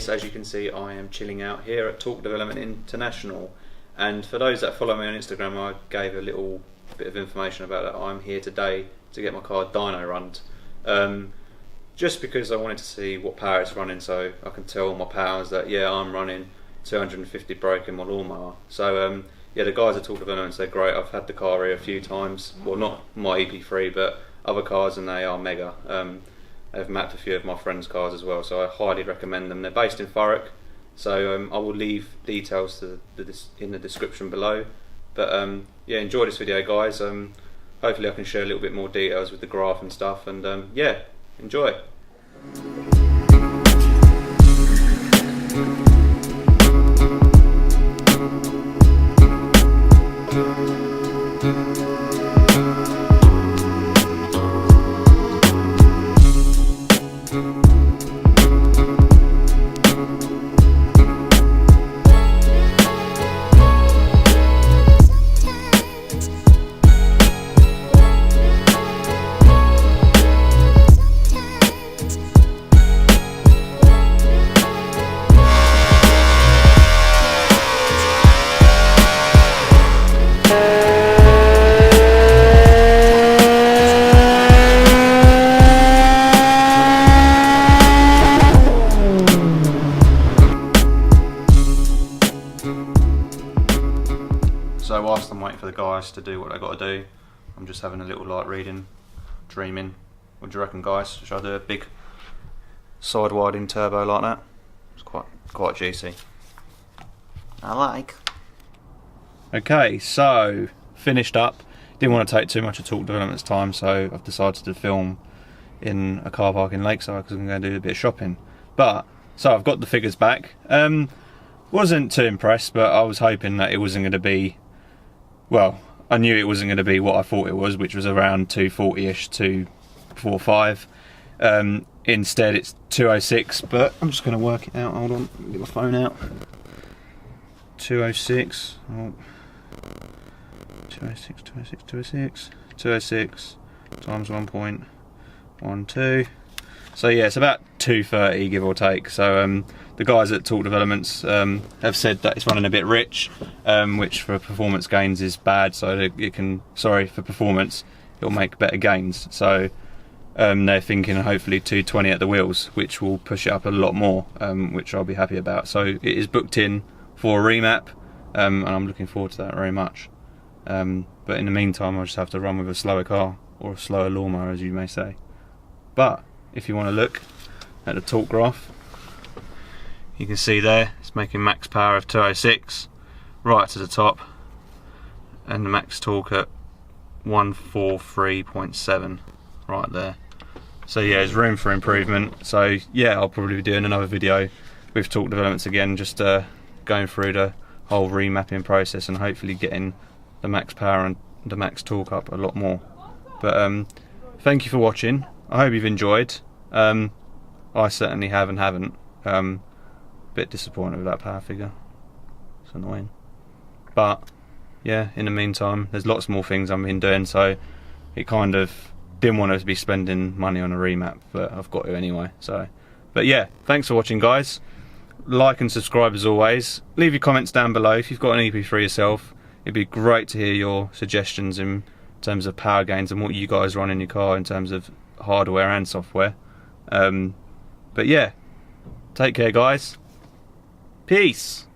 this, as you can see, I am chilling out here at Talk Development International, and for those that follow me on Instagram, I gave a little bit of information about that. I'm here today to get my car dyno runned, just because I wanted to see what power it's running, so I can tell my powers that yeah, I'm running 250 brake in my lawnmower. So yeah, the guys at Talk Development, they're great. I've had the car here a few times, well, not my EP3 but other cars, and they are mega. They've mapped a few of my friends' cars as well, so I highly recommend them. They're based in Thurrock, so I will leave details in the description below. But yeah, enjoy this video, guys. Hopefully I can share a little bit more details with the graph and stuff, and yeah, enjoy. So whilst I'm waiting for the guys to do what they got to do, I'm just having a little light reading, dreaming. What do you reckon, guys? Should I do a big side-winding turbo like that? It's quite juicy. I like. Okay, so finished up. Didn't want to take too much of Talk Development's time, so I've decided to film in a car park in Lakeside because I'm going to do a bit of shopping. But so I've got the figures back. Wasn't too impressed, but I was hoping that it wasn't going to be. Well, I knew it wasn't going to be what I thought it was, which was around 240-ish, 245. Instead, it's 206, but I'm just going to work it out. Hold on, get my phone out. 206. Oh. 206 times 1.12. So yeah, it's about 230, give or take. So the guys at Talk Developments have said that it's running a bit rich, which for performance gains is bad. So it can, sorry, for performance, it'll make better gains. So they're thinking hopefully 220 at the wheels, which will push it up a lot more, which I'll be happy about. So it is booked in for a remap, and I'm looking forward to that very much. But in the meantime, I'll just have to run with a slower car, or a slower lawnmower, as you may say. But if you want to look at the torque graph, you can see there it's making max power of 206 right to the top, and the max torque at 143.7 right there. So yeah, there's room for improvement. So yeah, I'll probably be doing another video with Talk Developments again, just going through the whole remapping process and hopefully getting the max power and the max torque up a lot more. But thank you for watching. I hope you've enjoyed. I certainly have and haven't. Bit disappointed with that power figure. It's annoying. But yeah, in the meantime, there's lots more things I've been doing, so it kind of didn't want to be spending money on a remap, but I've got to anyway. So, but yeah, thanks for watching, guys. Like and subscribe as always. Leave your comments down below if you've got an EP3 yourself. It'd be great to hear your suggestions in terms of power gains and what you guys run in your car in terms of hardware and software. But yeah, take care, guys. Peace.